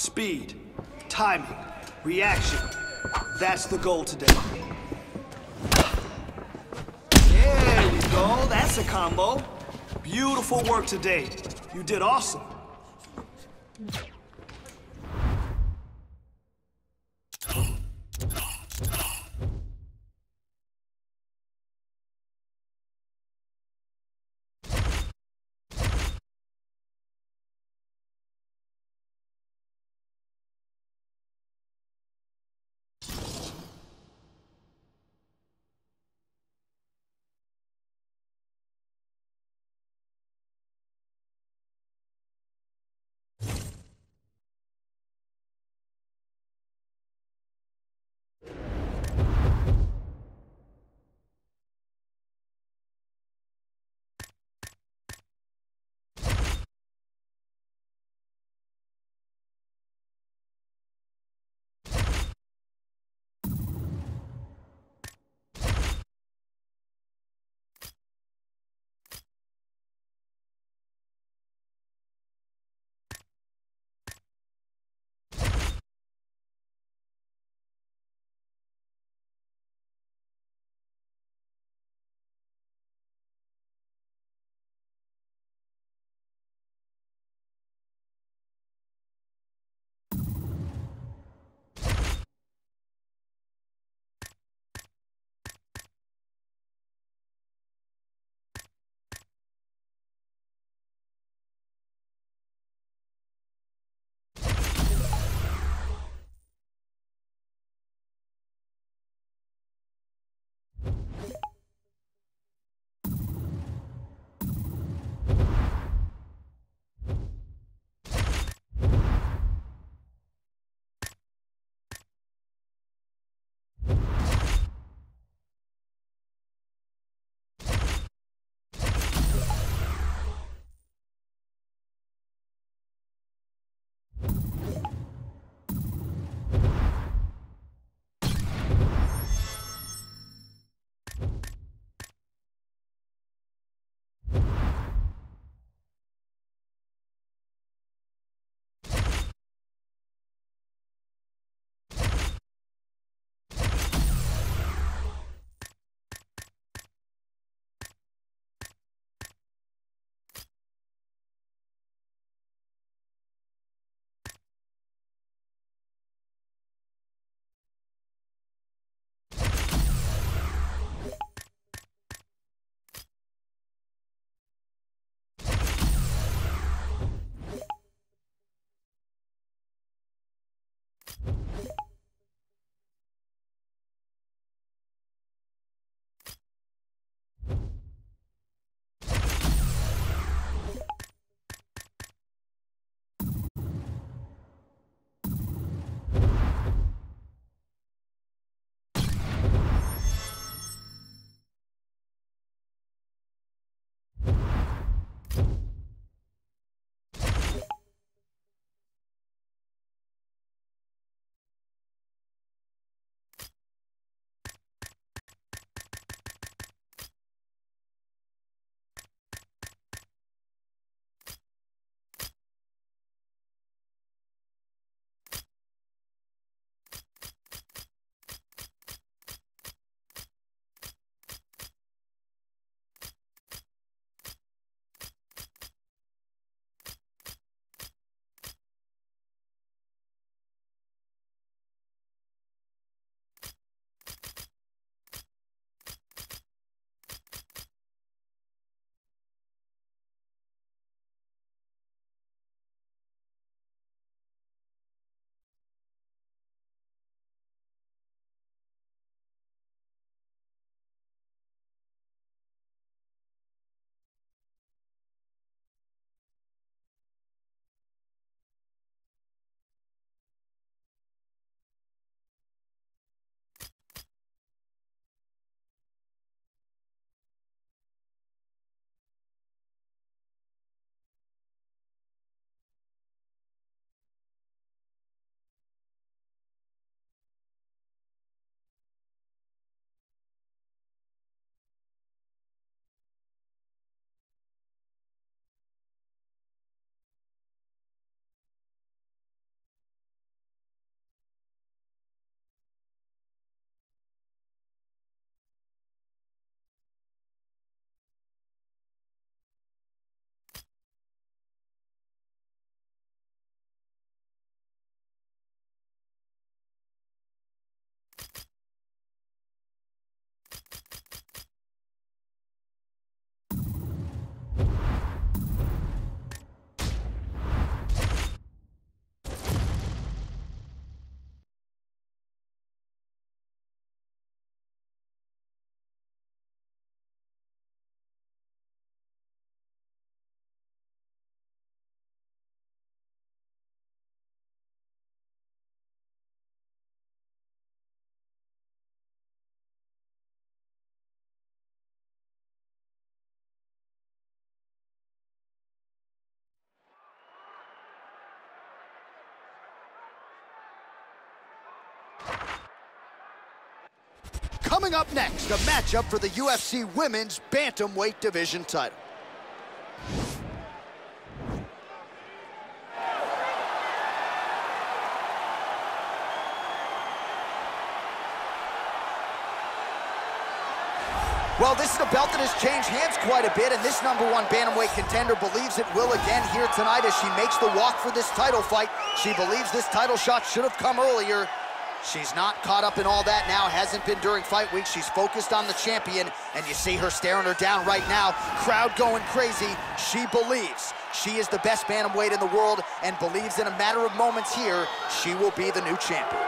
Speed, timing, reaction. That's the goal today. There we go, that's a combo. Beautiful work today. You did awesome. Coming up next, a matchup for the UFC Women's Bantamweight Division title. Well, this is a belt that has changed hands quite a bit, and this #1 bantamweight contender believes it will again here tonight as she makes the walk for this title fight. She believes this title shot should have come earlier. She's not caught up in all that now, hasn't been during fight week. She's focused on the champion, and you see her staring her down right now. Crowd going crazy. She believes she is the best bantamweight in the world and believes in a matter of moments here, she will be the new champion.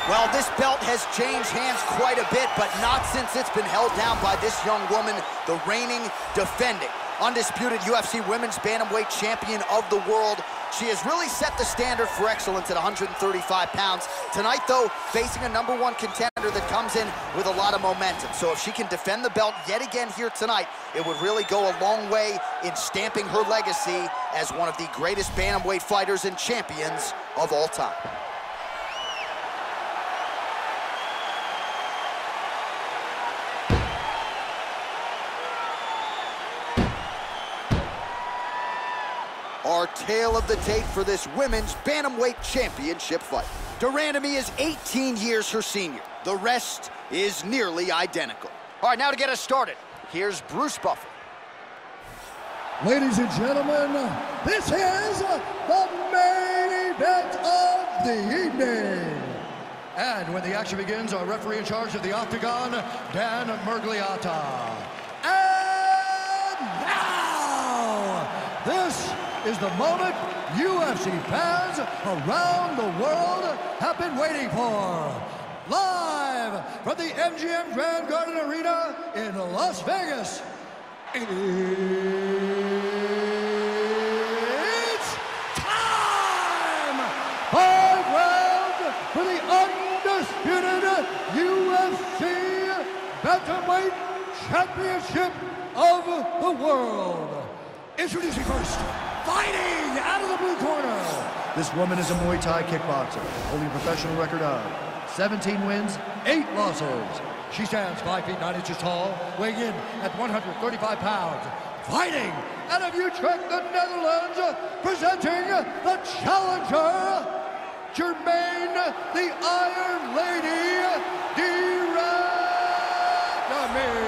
Well, this belt has changed hands quite a bit, but not since it's been held down by this young woman, the reigning, defending, undisputed UFC Women's Bantamweight Champion of the world. She has really set the standard for excellence at 135 pounds. Tonight, though, facing a #1 contender that comes in with a lot of momentum. So if she can defend the belt yet again here tonight, it would really go a long way in stamping her legacy as one of the greatest bantamweight fighters and champions of all time. Our tale of the tape for this Women's Bantamweight Championship fight. de Randamie is 18 years her senior. The rest is nearly identical. All right, now to get us started, here's Bruce Buffer. Ladies and gentlemen, this is the main event of the evening. And when the action begins, our referee in charge of the Octagon, Dan Murgliata. And now, this is the moment UFC fans around the world have been waiting for. Live from the MGM Grand Garden Arena in Las Vegas, it's time! 5 rounds for the undisputed UFC Bantamweight Championship of the world. Introducing first, fighting out of the blue corner. This woman is a Muay Thai kickboxer, holding a professional record of 17 wins, 8 losses. She stands 5 feet 9 inches tall, weighing in at 135 pounds. Fighting out of Utrecht, the Netherlands, presenting the challenger, Germaine, the Iron Lady, de Randamie.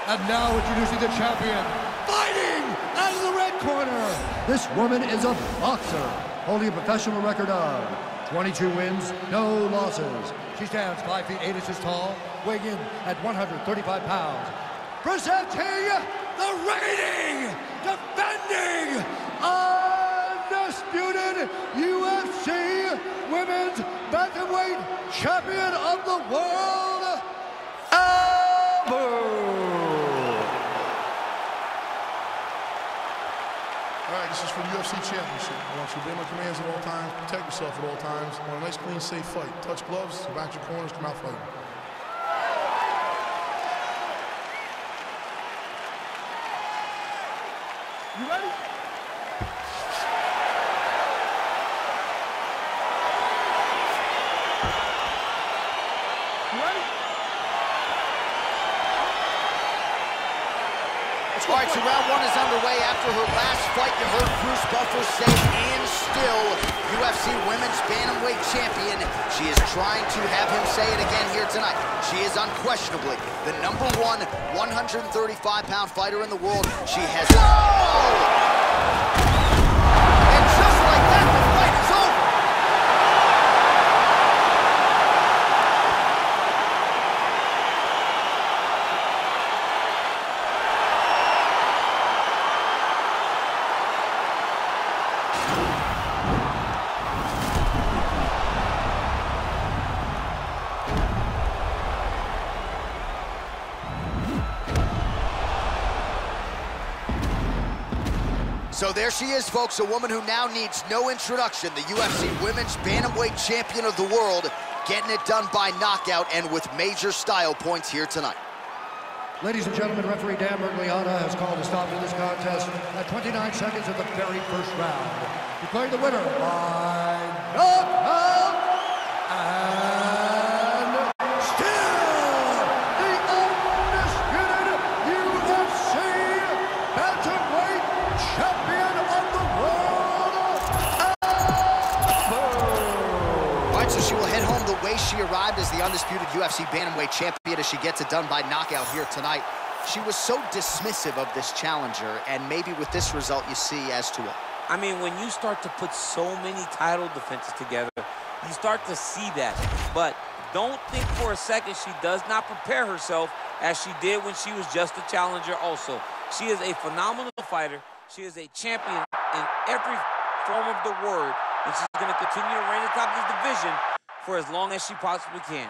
And now introducing the champion, fighting out of the red corner. This woman is a boxer, holding a professional record of 22 wins, no losses. She stands 5 feet 8 inches tall, weighing in at 135 pounds. Presenting the reigning, defending, undisputed UFC Women's Bantamweight Champion of the world, All right, this is for the UFC Championship. I want you to obey my commands at all times, protect yourself at all times. I want a nice, clean, safe fight. Touch gloves, back your corners, come out fighting. You ready? You ready? All right, so round 1 is underway. After her last fight, you heard Bruce Buffer say, and still UFC Women's Bantamweight Champion. She is trying to have him say it again here tonight. She is unquestionably the #1 135-pound fighter in the world. She has... And just like that, the fight is over. So there she is, folks, a woman who now needs no introduction, the UFC Women's Bantamweight Champion of the world, getting it done by knockout and with major style points here tonight. Ladies and gentlemen, referee Dan Mergliata has called a stop to this contest at 29 seconds of the very first round, declaring the winner by knockout and still the undisputed UFC Bantamweight Champion of the world. All right, so she will head home the way she arrived as the undisputed UFC Bantamweight Champion as she gets it done by knockout here tonight. She was so dismissive of this challenger, and maybe with this result you see as to why. I mean, when you start to put so many title defenses together, you start to see that. But don't think for a second she does not prepare herself as she did when she was just a challenger also. She is a phenomenal fighter. She is a champion in every form of the word, and she's going to continue to reign atop this division for as long as she possibly can.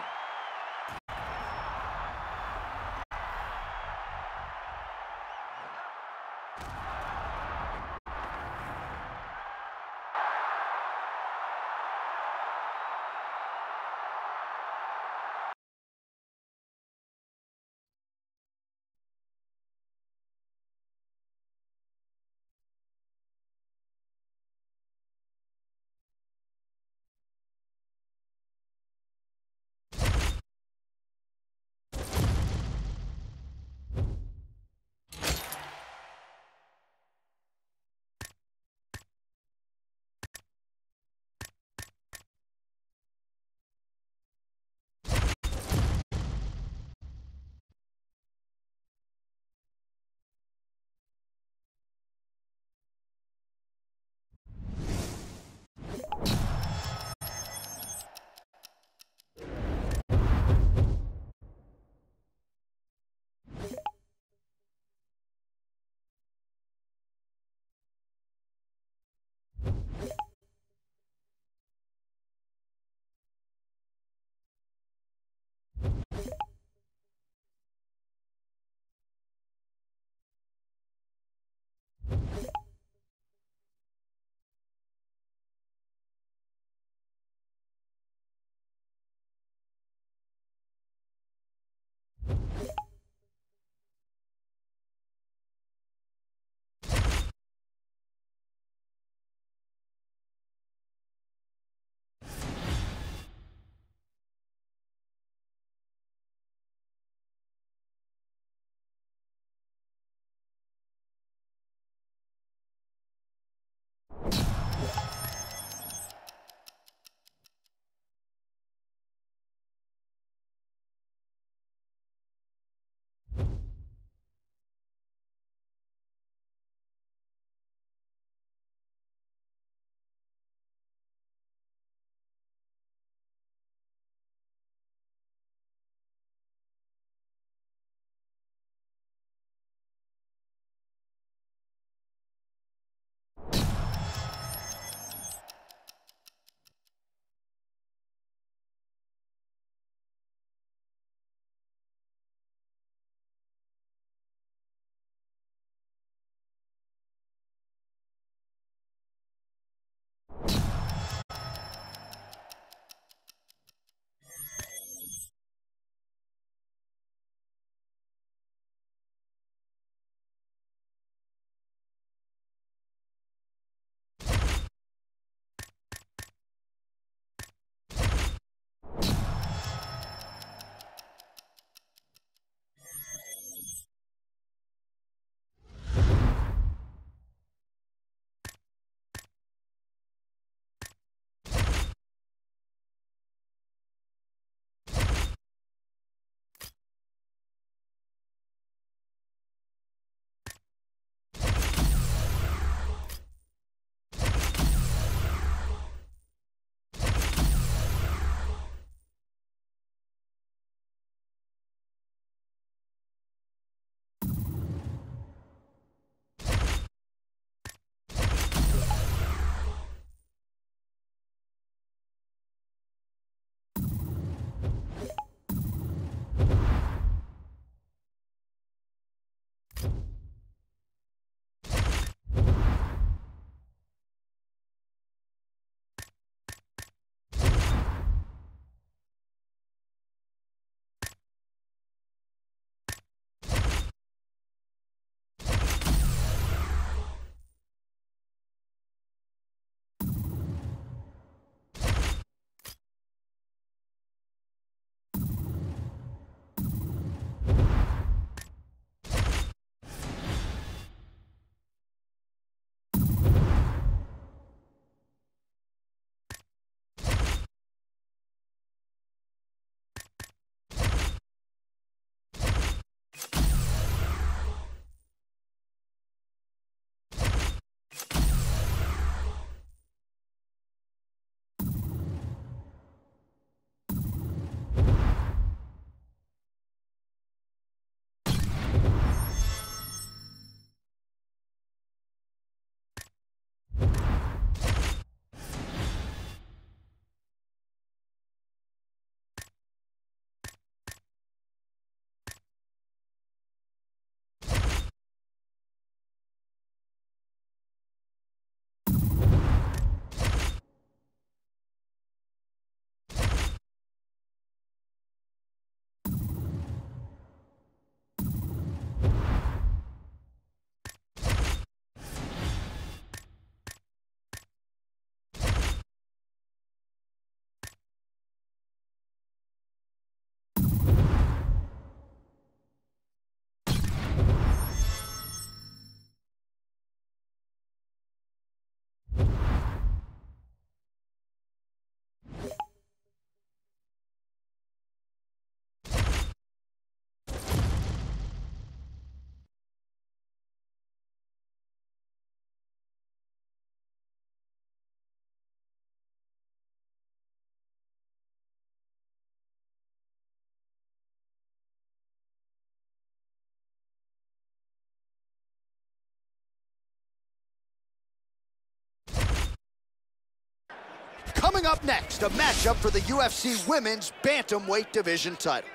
Coming up next, a matchup for the UFC Women's Bantamweight Division title.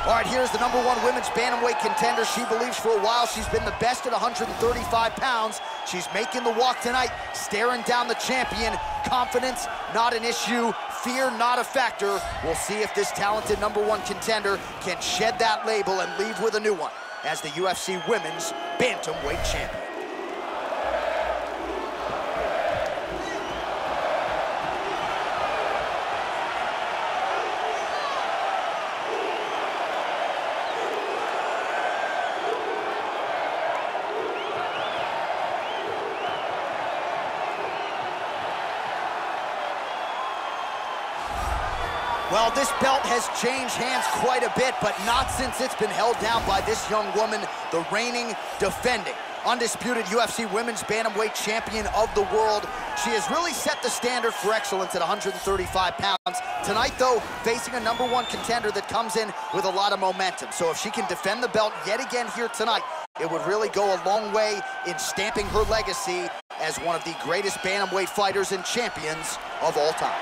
All right, here's the #1 women's bantamweight contender. She believes for a while she's been the best at 135 pounds. She's making the walk tonight, staring down the champion. Confidence, not an issue. Fear, not a factor. We'll see if this talented #1 contender can shed that label and leave with a new one as the UFC Women's Bantamweight Champion. Well, this belt has changed hands quite a bit, but not since it's been held down by this young woman, the reigning, defending, undisputed UFC Women's Bantamweight Champion of the world. She has really set the standard for excellence at 135 pounds. Tonight, though, facing a #1 contender that comes in with a lot of momentum. So if she can defend the belt yet again here tonight, it would really go a long way in stamping her legacy as one of the greatest bantamweight fighters and champions of all time.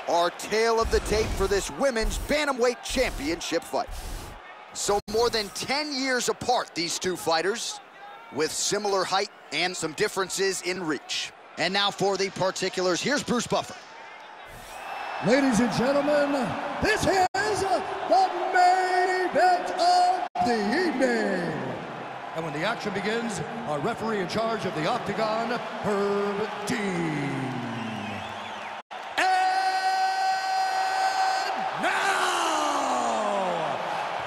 Our tale of the tape for this Women's Bantamweight Championship fight. So more than 10 years apart, these two fighters, with similar height and some differences in reach. And now for the particulars, here's Bruce Buffer. Ladies and gentlemen, this is the main event of the evening. And when the action begins, our referee in charge of the Octagon, Herb Dean.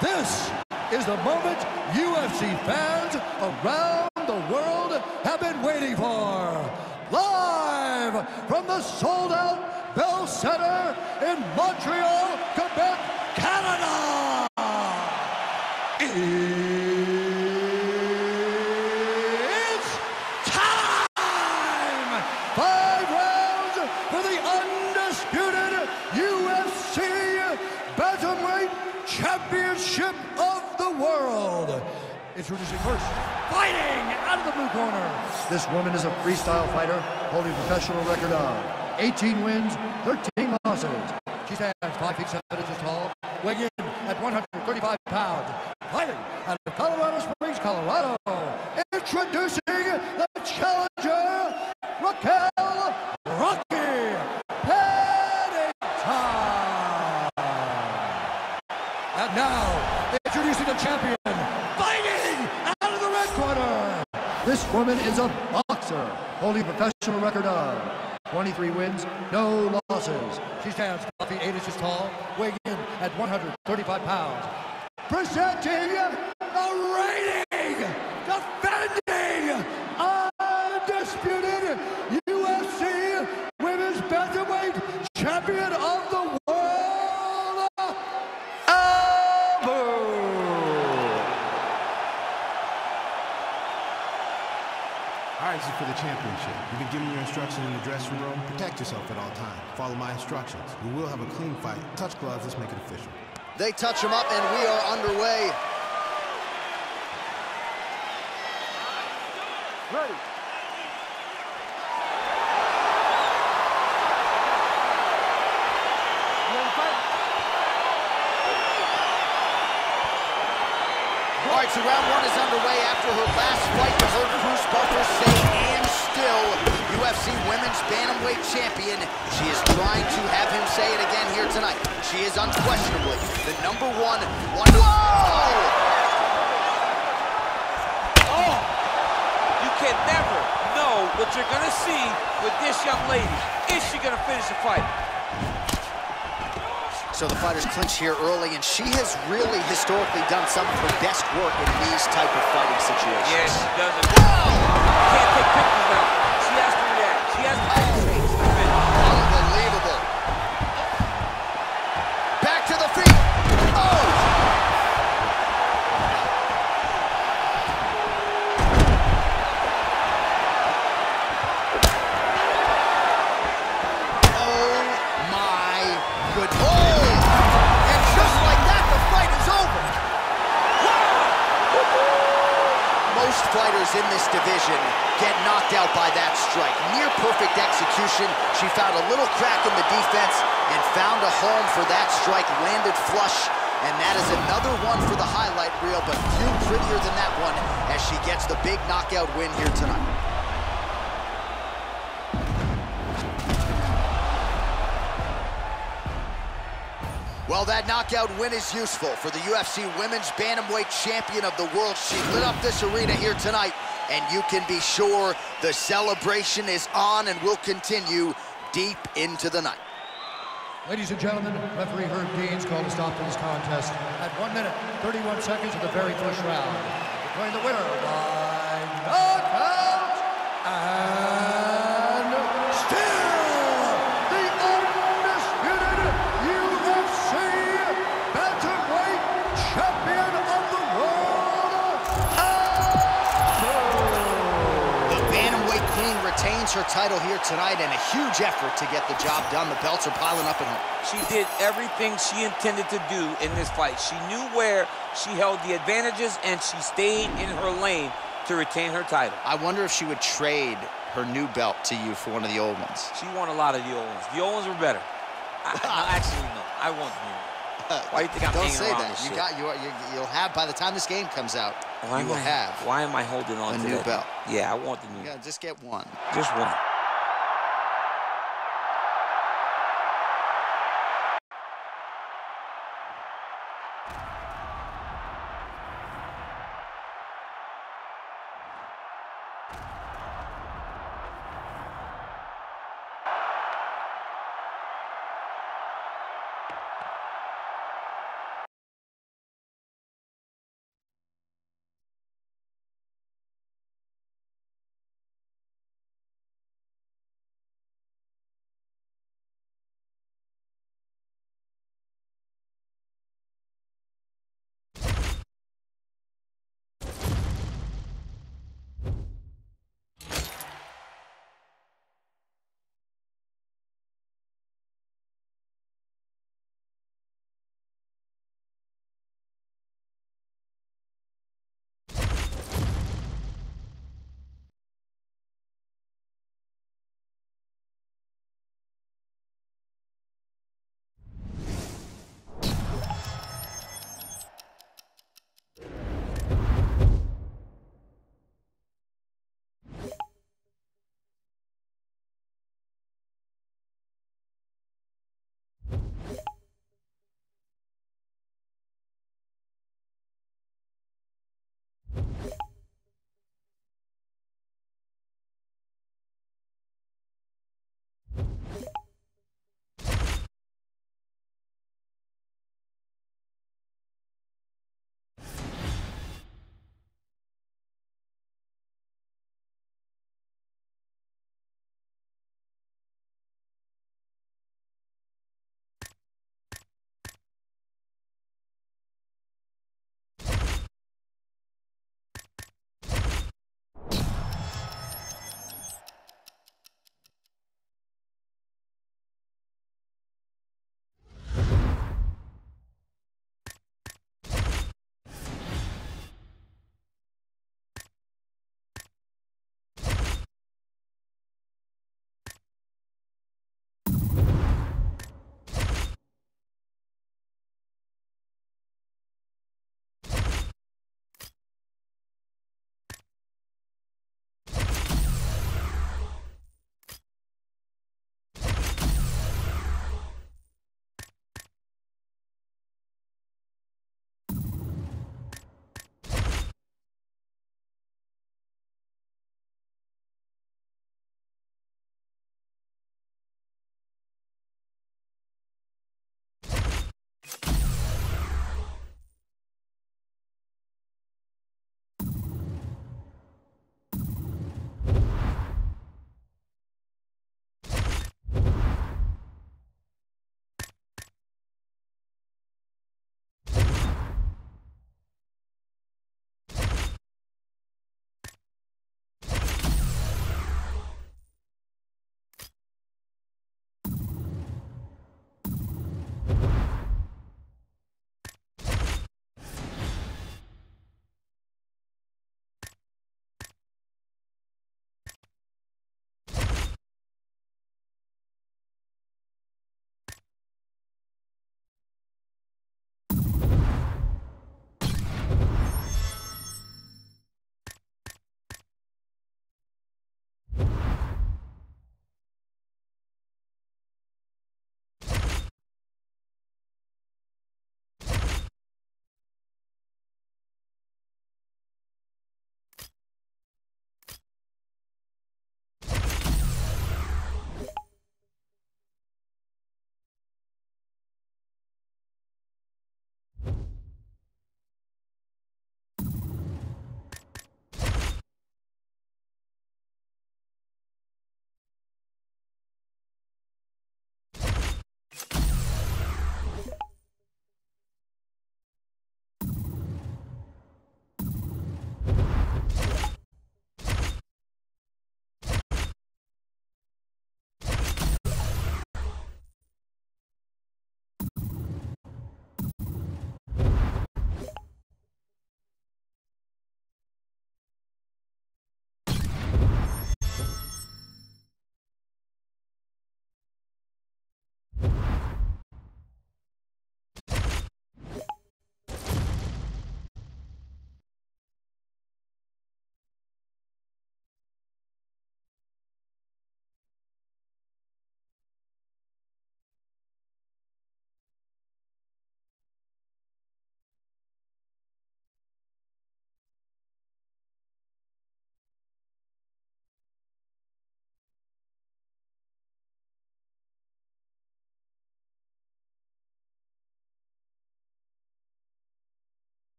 This is the moment UFC fans around the world have been waiting for. Live from the sold-out Bell Center in Montreal, Quebec, Canada. It's time! 5 rounds for the undisputed UFC Bantamweight Championship of the world. Introducing first, fighting out of the blue corner. This woman is a freestyle fighter holding a professional record of 18 wins, 13 losses. She stands 5 feet 7 inches tall, weighing in at 135 pounds. Fighting out of Colorado Springs, Colorado. Introducing the challenger, Raquel Rocky Pennington. And now, introducing the champion, fighting out of the red corner. This woman is a boxer, holding a professional record of 23 wins, no losses. She stands 5 feet 8 inches tall, weighing in at 135 pounds. Presenting the reigning, defending, undisputed UFC Women's Bantamweight Champion of the world. All right, this is for the championship. You've been given your instructions in the dressing room. Protect yourself at all times. Follow my instructions. We will have a clean fight. Touch gloves. Let's make it official. They touch him up, and we are underway. Ready. All right, so round 1 is underway after her last fight. You heard Bruce Buffer say, and still, UFC Women's Bantamweight Champion. She is trying to have him say it again here tonight. She is unquestionably the #1. Whoa! Oh! You can never know what you're going to see with this young lady. Is she going to finish the fight? So the fighters clinch here early, and she has really historically done some of her best work in these type of fighting situations. Yes, she does it. Can't take pictures now. She has to react. She has to face the finish. Unbelievable. Back to the feet. Oh! fighters in this division get knocked out by that strike. Near perfect execution. She found a little crack in the defense and found a home for that strike, landed flush, and that is another one for the highlight reel, but few prettier than that one as she gets the big knockout win here tonight. Well, that knockout win is useful for the UFC Women's Bantamweight Champion of the World. She lit up this arena here tonight, and you can be sure the celebration is on and will continue deep into the night. Ladies and gentlemen, referee Herb Dean's called a stop to this contest at 1 minute, 31 seconds of the very first round. Declaring the winner by knockout, and still the undisputed UFC Bantamweight Champion of the World, The Bantamweight Queen retains her title here tonight, and a huge effort to get the job done. The belts are piling up in her. She did everything she intended to do in this fight. She knew where she held the advantages, and she stayed in her lane to retain her title. I wonder if she would trade her new belt to you for one of the old ones. She won a lot of the old ones. The old ones were better. No, actually, no. I want new. Why do you think I'm hanging around this shit? You'll have, by the time this game comes out, Why am I holding on a to new that? belt. Yeah, I want the new. Yeah, just get one. Just one.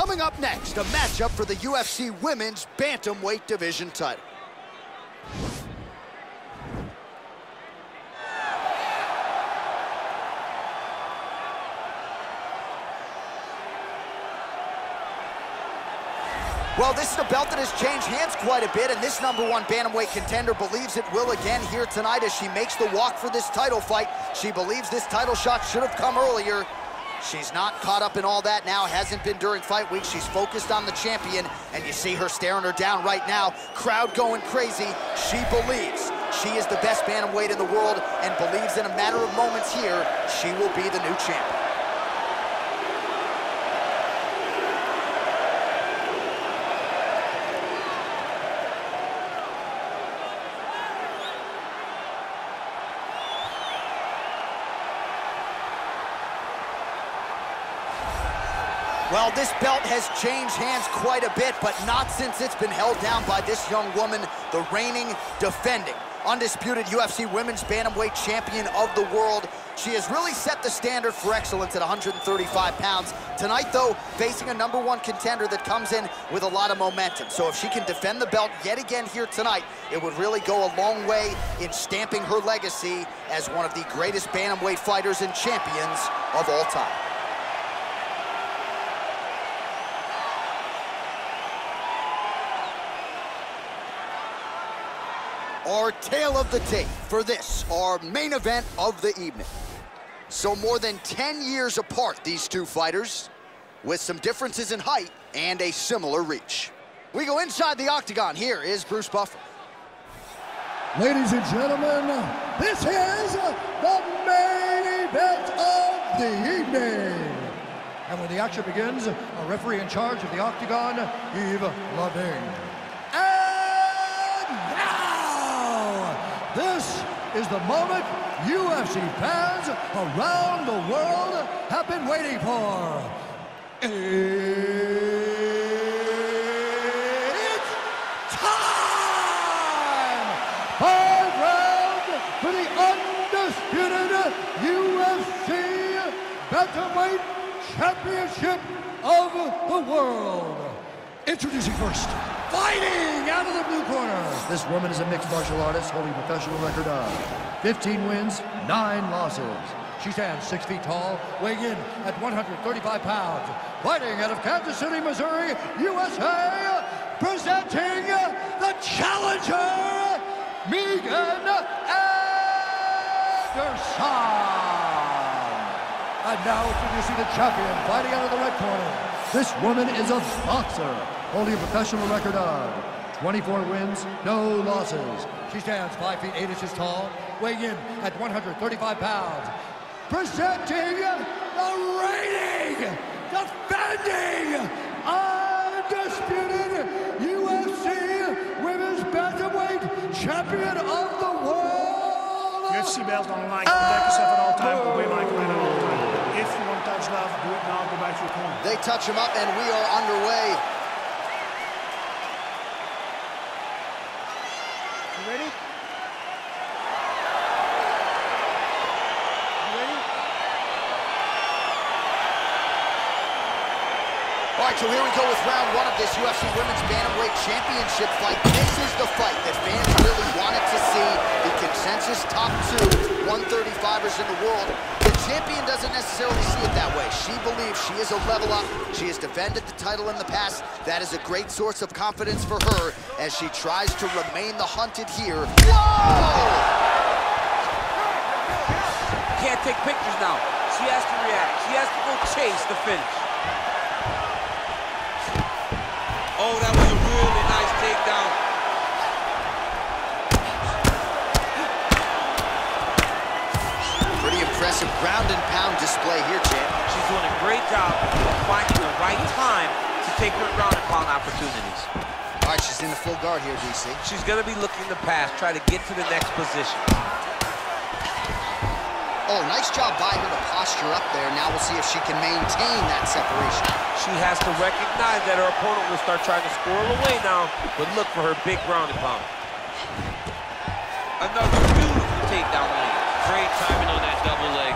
Coming up next, a matchup for the UFC Women's Bantamweight Division title. Well, this is a belt that has changed hands quite a bit, and this #1 bantamweight contender believes it will again here tonight as she makes the walk for this title fight. She believes this title shot should have come earlier. She's not caught up in all that now, hasn't been during fight week. She's focused on the champion, and you see her staring her down right now. Crowd going crazy. She believes she is the best bantamweight in the world and believes in a matter of moments here, she will be the new champion. Well, this belt has changed hands quite a bit, but not since it's been held down by this young woman, the reigning, defending, undisputed UFC Women's Bantamweight Champion of the world. She has really set the standard for excellence at 135 pounds. Tonight, though, facing a #1 contender that comes in with a lot of momentum. So if she can defend the belt yet again here tonight, it would really go a long way in stamping her legacy as one of the greatest bantamweight fighters and champions of all time. Our tale of the tape for this, our main event of the evening. So more than 10 years apart, these two fighters, with some differences in height and a similar reach. We go inside the octagon. Here is Bruce Buffer. Ladies and gentlemen, this is the main event of the evening. And when the action begins, a referee in charge of the octagon, Yves Laving. This is the moment UFC fans around the world have been waiting for. It's time! 5 rounds for the undisputed UFC Bantamweight Championship of the world. Introducing first, fighting out of the blue corner. This woman is a mixed martial artist holding a professional record of 15 wins, 9 losses. She stands 6 feet tall, weighing in at 135 pounds. Fighting out of Kansas City, Missouri, USA, presenting the challenger, Megan Anderson. And now introducing the champion, fighting out of the red corner. This woman is a boxer, holding a professional record of 24 wins, no losses. She stands 5 feet 8 inches tall, weighing in at 135 pounds. Presenting the reigning, defending, undisputed UFC Women's Bantamweight Champion of the world. UFC belt on the line. Protect yourself at all times, but wear like at all times. If you want to touch love, do it now, go back to your corner. They touch him up, and we are underway. You ready? You ready? All right, so here we go with round 1 of this UFC Women's Bantamweight Championship fight. This is the fight that fans really wanted to see. The consensus top 2 135ers in the world. The champion doesn't necessarily see it that way. She believes she is a level up. She has defended the title in the past. That is a great source of confidence for her as she tries to remain the hunted here. Whoa! Can't take pictures now. She has to react. She has to go chase the finish. Oh, that was a really nice takedown. Pretty impressive ground and pound display here, champ. She's doing a great job of finding the right time to take her ground and pound opportunities. All right, she's in the full guard here, DC. She's going to be looking to pass, try to get to the next position. Oh, nice job by her to posture up there. Now we'll see if she can maintain that separation. She has to recognize that her opponent will start trying to squirrel away now, but look for her big ground and pound. Another beautiful takedown leg. Great timing on that double leg.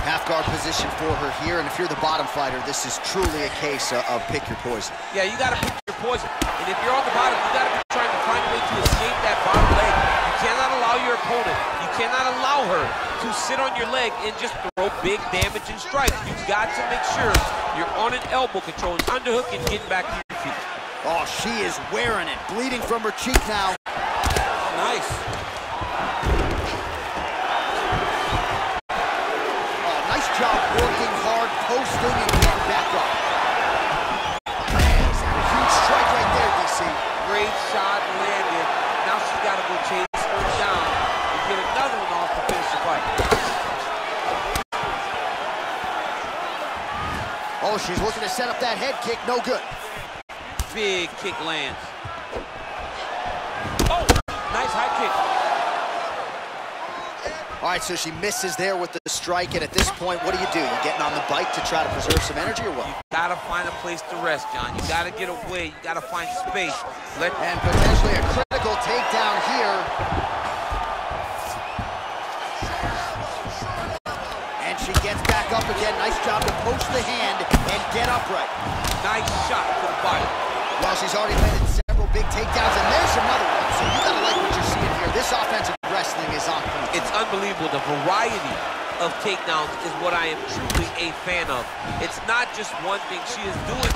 Half guard position for her here, and if you're the bottom fighter, this is truly a case of pick your poison. Yeah, you got to pick your poison. And if you're on the bottom, you got to be trying to find a way to escape that bottom leg. You cannot allow your opponent, you cannot allow her to sit on your leg and just throw big damage and strikes. You've got to make sure you're on an elbow, controlling underhook and getting back to your feet. Oh, she is wearing it, bleeding from her cheek now. Nice. Oh, nice job working hard, posting, and getting back up. A huge strike right there, DC. Great shot landed. Now she's got to go chase her down and get another one off to finish the fight. Oh, she's looking to set up that head kick, no good. Big kick lands. Oh, nice high kick. All right, so she misses there with the strike, and at this point, what do? You getting on the bike to try to preserve some energy or what? You gotta find a place to rest, John. You gotta get away. You gotta find space. And potentially a critical takedown here. And she gets back up again. Nice job to post the hand and get upright. Nice shot to the body. Well, she's already landed several big takedowns, and there's another one. So you gotta like what you're seeing here. This offensive wrestling is on point. It's unbelievable. The variety of takedowns is what I am truly a fan of. It's not just one thing she is doing.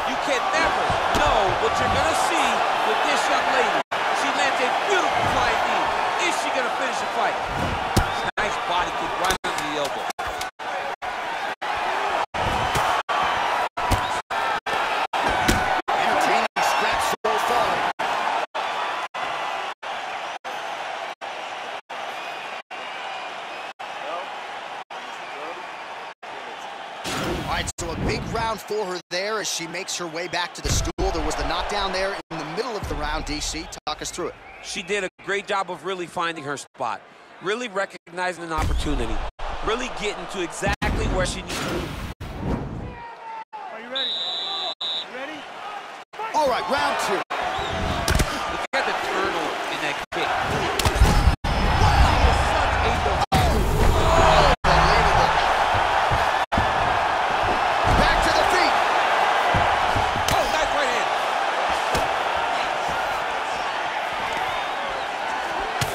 You can never know what you're gonna see with this young lady. She lands a beautiful flying knee. Is she gonna finish the fight? Nice body kick right under the elbow. All right, so a big round for her there as she makes her way back to the stool. There was the knockdown there in the middle of the round. DC, talk us through it. She did a great job of really finding her spot, really recognizing an opportunity, really getting to exactly where she needs to be. Are you ready? You ready? All right, round two. Look at the turtle in that kick.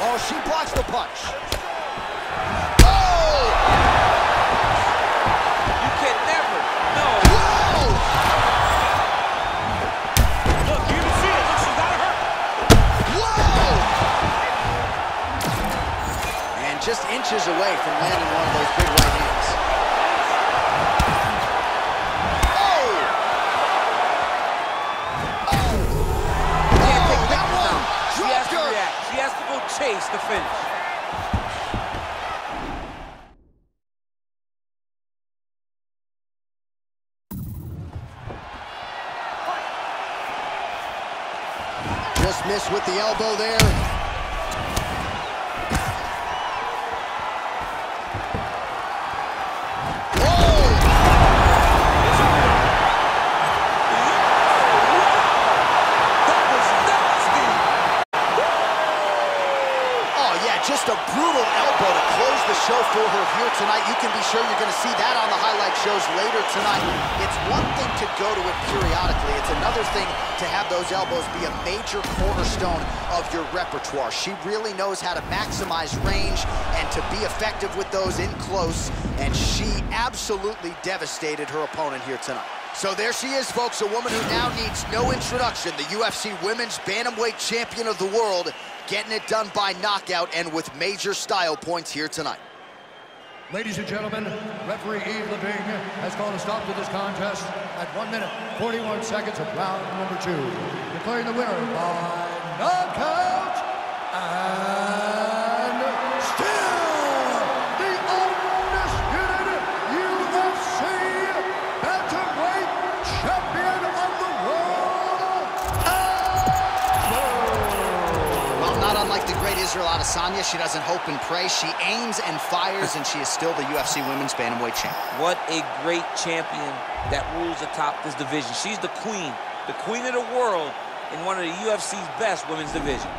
Oh, she blocks the punch. Oh! You can never know. Whoa! Look, you can see it. Look, she's got her. Whoa! And just inches away from landing one of those big right hands. Oh! Oh! Can't take that pictures one! now. She has to react. She has to go chase the finish. Just missed with the elbow there. Just a brutal elbow to close the show for her here tonight. You can be sure you're going to see that on the highlight shows later tonight. It's one thing to go to it periodically. It's another thing to have those elbows be a major cornerstone of your repertoire. She really knows how to maximize range and to be effective with those in close, and she absolutely devastated her opponent here tonight. So there she is, folks, a woman who now needs no introduction, the UFC Women's Bantamweight Champion of the world, getting it done by knockout and with major style points here tonight. Ladies and gentlemen, referee Yves Leving has called a stop to this contest at 1 minute, 41 seconds of round number 2. Declaring the winner by knockout, and still the undisputed UFC Bantamweight Champion of the world, Well, not unlike the great Israel Adesanya, she doesn't hope and pray. She aims and fires, and she is still the UFC Women's Bantamweight Champion. What a great champion that rules atop this division. She's the queen of the world in one of the UFC's best women's divisions.